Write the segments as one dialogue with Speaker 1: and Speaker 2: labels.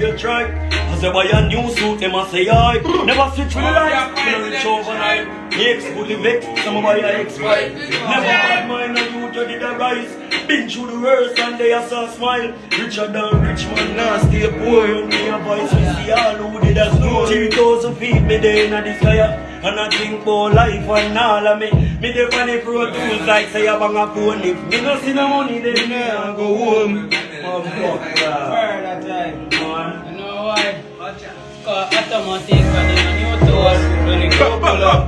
Speaker 1: you try. As I buy a new suit, them a say I never switch with the lights, me no reach overnight. Ex fully vex, some buy a X5. Never had mine, and you did a rise. Been through the worst and they a saw smile. Richer than rich man, now stay poor. When me a voice, we see all who did a snow. 3,000 feet me there in the sky. And I think about life and all of me. Me dey funny pro tools like say I bang a phone. If me no see no money, then me a go home. Oh fuck that time, man.
Speaker 2: You know why? Cause automatic when they on your toes, when they go pull up.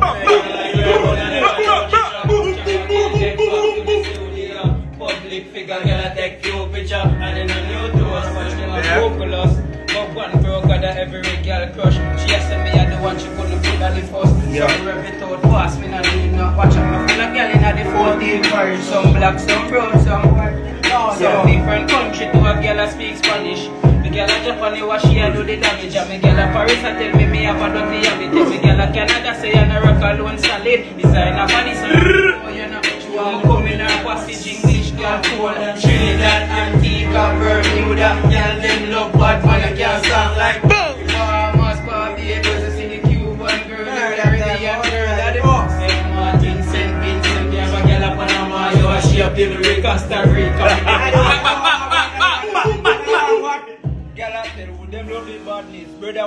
Speaker 2: Public figure, girl, I take few picture, and then on your toes, watch them a go pull us. But one Brogad every girl crush. She asked me I the one she couldn't put on the first. Yeah. Some rep it out fast, me not doing not watch out. Me full of girl in the 14 parish. Some black, some brown, some white. Some different country to a girl I speak Spanish. Me girl a Japan, what she a do the damage. And me girl a Paris a tell me have a dirty habit. Me girl a Canada say I no rock alone solid. Design a body so oh you know you want come in her passage English girl cool. Trinidad, Antigua, Bermuda. Girl them love bad man a can't sound like boom. Must party able to see the Cuban girl, the Caribbean girl that the box. St. Martin, St. Vincent, they have a girl up Panama. You a she up in Costa Rica. Girl up there, them love the badness, brother.